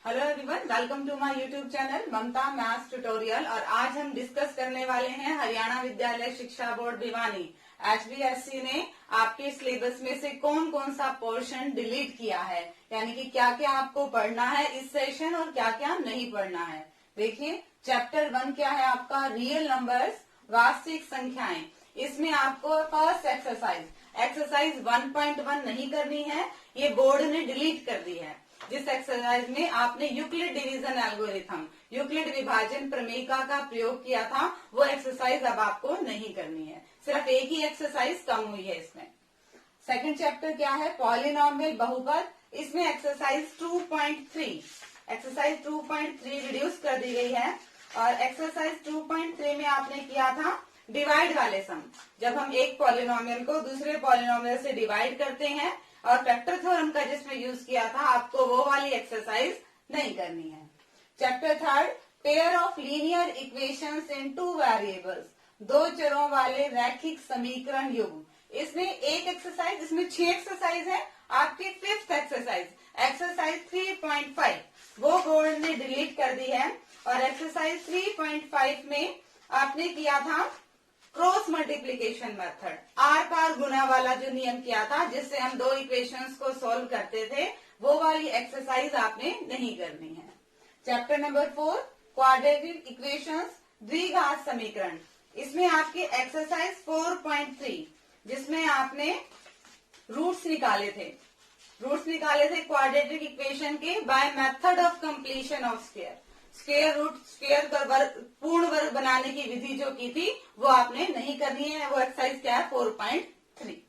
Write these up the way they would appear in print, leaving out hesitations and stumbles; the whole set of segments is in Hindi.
Hello everyone, welcome to my YouTube channel Mamta maths tutorial. और आज हम डिस्कस करने वाले हैं हरियाणा विद्यालय शिक्षा बोर्ड भिवानी HVSC ने आपके सिलेबस में से कौन कौन सा पोर्शन डिलीट किया है, यानी कि क्या क्या आपको पढ़ना है इस सेशन और क्या क्या नहीं पढ़ना है। देखिए, चैप्टर 1 क्या है आपका, रियल नंबर्स, वास्तविक संख्याएं। इसमें आपको फर्स्ट एक्सरसाइज 1.1 नहीं करनी है, ये बोर्ड ने डिलीट कर दी है। जिस एक्सरसाइज में आपने यूक्लिड डिवीजन एल्गोरिथम, यूक्लिड विभाजन प्रमेयिका का प्रयोग किया था, वो एक्सरसाइज अब आपको नहीं करनी है। सिर्फ एक ही एक्सरसाइज कम हुई है इसमें। सेकंड चैप्टर क्या है, पॉलिनोमियल बहुपद। इसमें एक्सरसाइज 2.3 रिड्यूस कर दी गई है। और एक्सरसाइज 2.3 में आपने किया था डिवाइड वाले सम। जब हम एक पॉलिनोमियल को दूसरे पॉलिनोमियल से डिवाइड करते हैं और फैक्टर थ्योरम का जिसमें यूज किया था, आपको वो वाली एक्सरसाइज नहीं करनी है। Chapter 3, pair of linear equations in 2 variables, 2 चरों वाले रैखिक समीकरण युग्म। इसमें एक एक्सरसाइज, इसमें 6 एक्सरसाइज है। आपकी 5th एक्सरसाइज 3.5 वो बोर्ड ने डिलीट कर दी है। और एक्सरसाइज 3.5 में आपने किया था क्रॉस मल्टीप्लीकेशन मेथड, आर पार गुना वाला जो नियम किया था, जिससे हम 2 इक्वेशंस को सॉल्व करते थे, वो वाली एक्सरसाइज आपने नहीं करनी है। चैप्टर नंबर 4, क्वाड्रेटिक इक्वेशंस, द्विघात समीकरण। इसमें आपकी एक्सरसाइज 4.3, जिसमें आपने रूट्स निकाले थे क्वाड्रेटिक इक्वेशन के by method of completion of square. Square का वर्ग, पूर्ण वर्ग बनाने की विधि जो की थी, वो आपने नहीं करनी है। वो एक्सरसाइज क्या है, 4.3।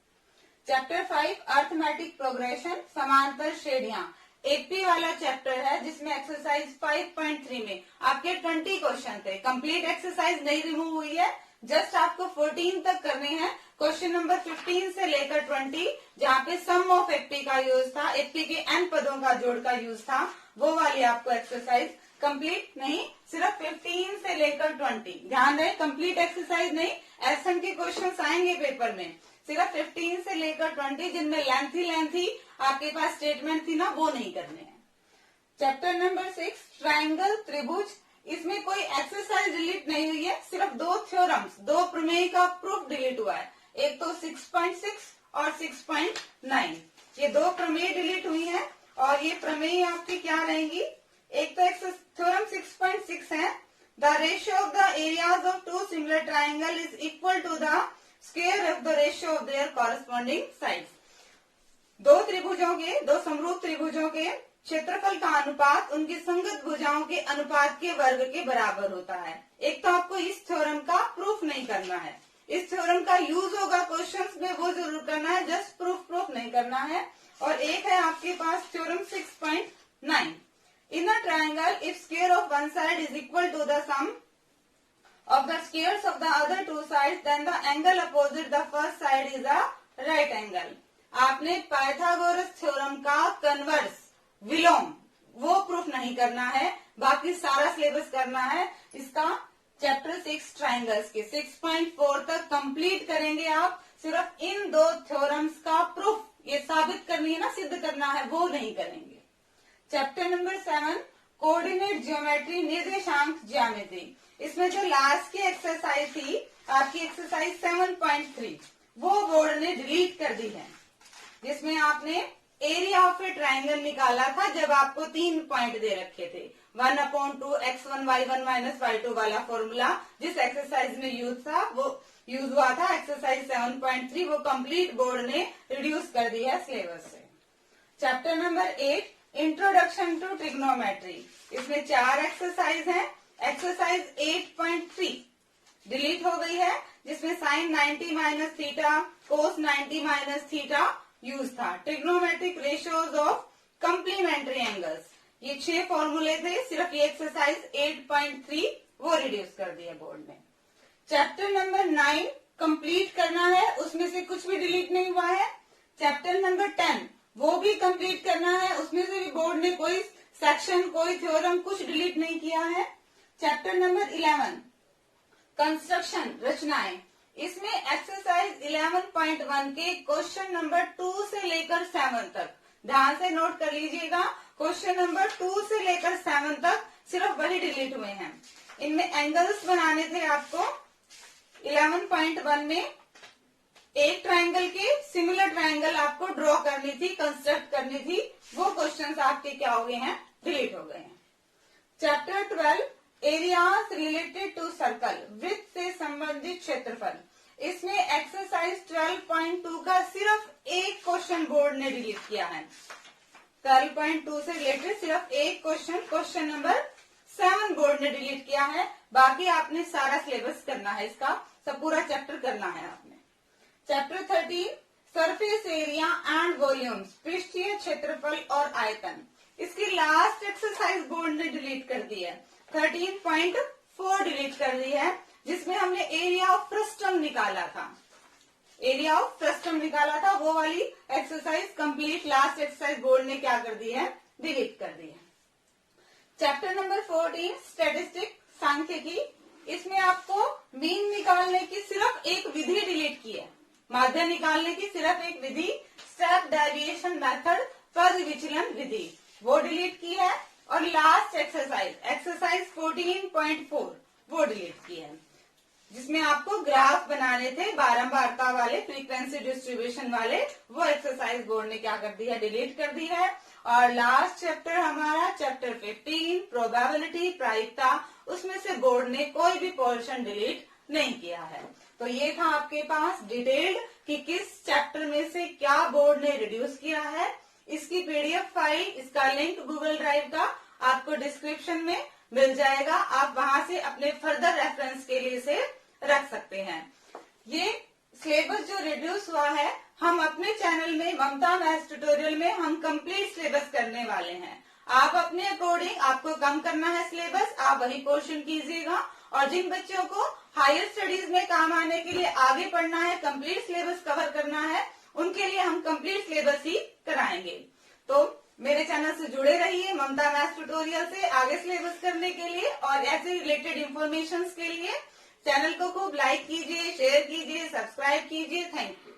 चैप्टर 5, अर्थमेटिक प्रोग्रेशन, समांतर श्रेणियां। एपी वाला चैप्टर है, जिसमें एक्सरसाइज 5.3 में आपके 20 क्वेश्चन थे। कंप्लीट एक्सरसाइज नहीं रिमूव हुई है, जस्ट आपको 14 तक करने हैं। क्वेश्चन नंबर 15 से लेकर 20, जहाँ पे सम ऑफ एपी का यूज था, एपी के n पदों का जोड़ का यूज था, वो वाली आपको एक्सरसाइज कंप्लीट नहीं, सिर्फ 15 से लेकर 20। ध्यान रहे, कंप्लीट एक्सरसाइज नहीं, एसएम के क्वेश्चंस आएंगे पेपर में। सिर्फ 15 से लेकर 20, जिनमें लेंथी आपके पास स्टेटमेंट थी ना, वो नहीं करने हैं। चैप्टर नंबर 6, ट्राइंगल त्रिभुज। इसमें कोई एक्सरसाइज डिलीट नहीं हुई है, सिर्फ 2 थ्योरम्स, 2 प्रमेय का प्रूफ डिलीट हुआ है। एक तो 6.6 और 6.9, ये 2 प्रमेय डिलीट हुई है। और ये प्रमेय आपकी क्या रहेंगी, एक तो थ्योरम 6.6 है, the ratio of the areas of 2 similar triangle is equal to the square of the ratio of their corresponding sides. 2 समरूप त्रिभुजों के क्षेत्रफल का अनुपात उनकी संगत भुजाओं के अनुपात के वर्ग के बराबर होता है। एक तो आपको इस थ्योरम का प्रूफ नहीं करना है, इस थ्योरम का यूज होगा क्वेश्चंस में, वो जरूर करना है, जस्ट प्रूफ नहीं करना है। और एक है आपके पास theorem 6.9, in a triangle if square of one side is equal to the sum of the squares of the other 2 sides, then the angle opposite the first side is a right angle। आपने पाइथागोरस थ्योरम का कन्वर्स, विलोम, वो प्रूफ नहीं करना है, बाकी सारा सिलेबस करना है। इसका चैप्टर 6 ट्राइंगल्स के 6.4 तक कंप्लीट करेंगे आप। सिर्फ इन 2 थ्योरम्स का प्रूफ, ये साबित करनी है ना, सिद्ध करना है, वो नहीं करेंगे। चैप्टर नंबर 7, कोऑर्डिनेट ज्योमेट्री, निर्देशांक ज्यामिति। इसमें जो लास्ट की एक्सरसाइज थी आपकी एक्सरसाइज 7.3, वो बोर्ड ने डिलीट कर दी है, जिसमें आपने एरिया ऑफ ए ट्राइंगल निकाला था, जब आपको 3 पॉइंट दे रखे थे। 1/2 x1 y1 - y2 वाला फॉर्मूला जिस एक्सरसाइज में यूज हुआ था एक्सरसाइज 7.3, वो कंप्लीट बोर्ड ने रिड्यूस कर दी है सिलेबस से। Chapter number 8, introduction to trigonometry. इसमें 4 एक्सरसाइज हैं। एक्सरसाइज 8.3 डिलीट हो गई है, जिसमें साइन 90 - थीटा, कोस 90 - थीटा यूज था। Trigonometric ratios of complementary angles, ये 6 फॉर्मूले थे, सिर्फ ये एक्सरसाइज 8.3 वो रिड्यूस कर दिया बोर्ड ने। चैप्टर नंबर 9 कंप्लीट करना है, उसमें से कुछ भी डिलीट नहीं हुआ है। चैप्टर नंबर 10 वो भी कंप्लीट करना है, उसमें से भी बोर्ड ने कोई सेक्शन, कोई थ्योरम कुछ डिलीट नहीं किया है। चैप्टर नंबर 11 कंस्ट्रक्शन, रचनाएं। इसमें एक्सरसाइज 11.1 के क्वेश्चन नंबर 2 से लेकर 7 तक ध्यान से नोट कर लीजिएगा। क्वेश्चन नंबर 2 से लेकर 7 तक सिर्फ वही डिलीट हुए हैं। इनमें एंगल्स बनाने थे आपको। 11.1 में एक ट्रायंगल के सिमिलर ट्रायंगल आपको ड्रॉ करनी थी, कंस्ट्रक्ट करनी थी। वो क्वेश्चंस आपके क्या हो गए हैं, डिलीट हो गए हैं। Chapter 12 areas related to circle, वृत्त से संबंधित क्षेत्रफल। इसमें एक्सरसाइज 12.2 का सिर्फ एक क्वेश्चन बोर्ड ने डिलीट किया है। 12.2 से रिलेटेड सिर्फ एक क्वेश्चन नंबर 7 बोर्ड ने डिलीट किया है। बाकी आपने सारा सिलेबस करना है, इसका सब पूरा चैप्टर करना है आपने। Chapter 13 surface area and volumes, पृष्ठीय क्षेत्रफल और आयतन। इसकी लास्ट एक्सरसाइज बोर्ड ने डिलीट कर दी है, 13.4 डिलीट कर दी है, जिसमें हमने एरिया ऑफ फ्रस्टम निकाला था। एरिया ऑफ फ्रस्टम निकाला था, वो वाली exercise complete last exercise board ने क्या कर दी है, डिलीट कर दी है। चैप्टर नंबर 14 स्टैटिस्टिक, सांख्यिकी। इसमें आपको मीन निकालने की सिर्फ एक विधि डिलीट की है, माध्य निकालने की सिर्फ एक विधि, स्टेप डेविएशन मेथड, पद विचलन विधि, वो डिलीट की है। और लास्ट एक्सरसाइज 14.4 वो डिलीट की है, जिसमें आपको ग्राफ बनाने थे बारंबारता वाले, फ्रीक्वेंसी डिस्ट्रीब्यूशन वाले। वो एक्सरसाइज बोर्ड ने क्या कर दी है, डिलीट कर दी है। और लास्ट चैप्टर हमारा चैप्टर 15 प्रोबेबिलिटी, प्रायिकता, उसमें से बोर्ड ने कोई भी पोर्शन डिलीट नहीं किया है। तो ये था आपके पास डिटेल्ड कि किस चैप्टर में से क्या बोर्ड ने रिड्यूस किया है। इसकी पीडीएफ फाइल, इसका लिंक गूगल ड्राइव का आपको डिस्क्रिप्शन में मिल जाएगा। आप वहां से अपने फर्दर रेफरेंस के लिए इसे रख सकते हैं। ये सिलेबस जो रिड्यूस हुआ है, हम अपने चैनल में ममता मैथ्स ट्यूटोरियल में हम कंप्लीट सिलेबस करने वाले हैं। आप अपने अकॉर्डिंग, आपको कम करना है सिलेबस, आप वही पोर्शन कीजिएगा। और जिन बच्चों को हायर स्टडीज में काम आने के लिए आगे पढ़ना है, कंप्लीट सिलेबस कवर करना है, उनके लिए हम कंप्लीट सिलेबस ही कराएंगे। तो मेरे चैनल से जुड़े रहिए ममता मैथ्स ट्यूटोरियल से आगे सिलेबस करने के लिए। और ऐसे रिलेटेड इंफॉर्मेशन के लिए चैनल को खूब लाइक कीजिए, शेयर कीजिए, सब्सक्राइब कीजिए। Thank you.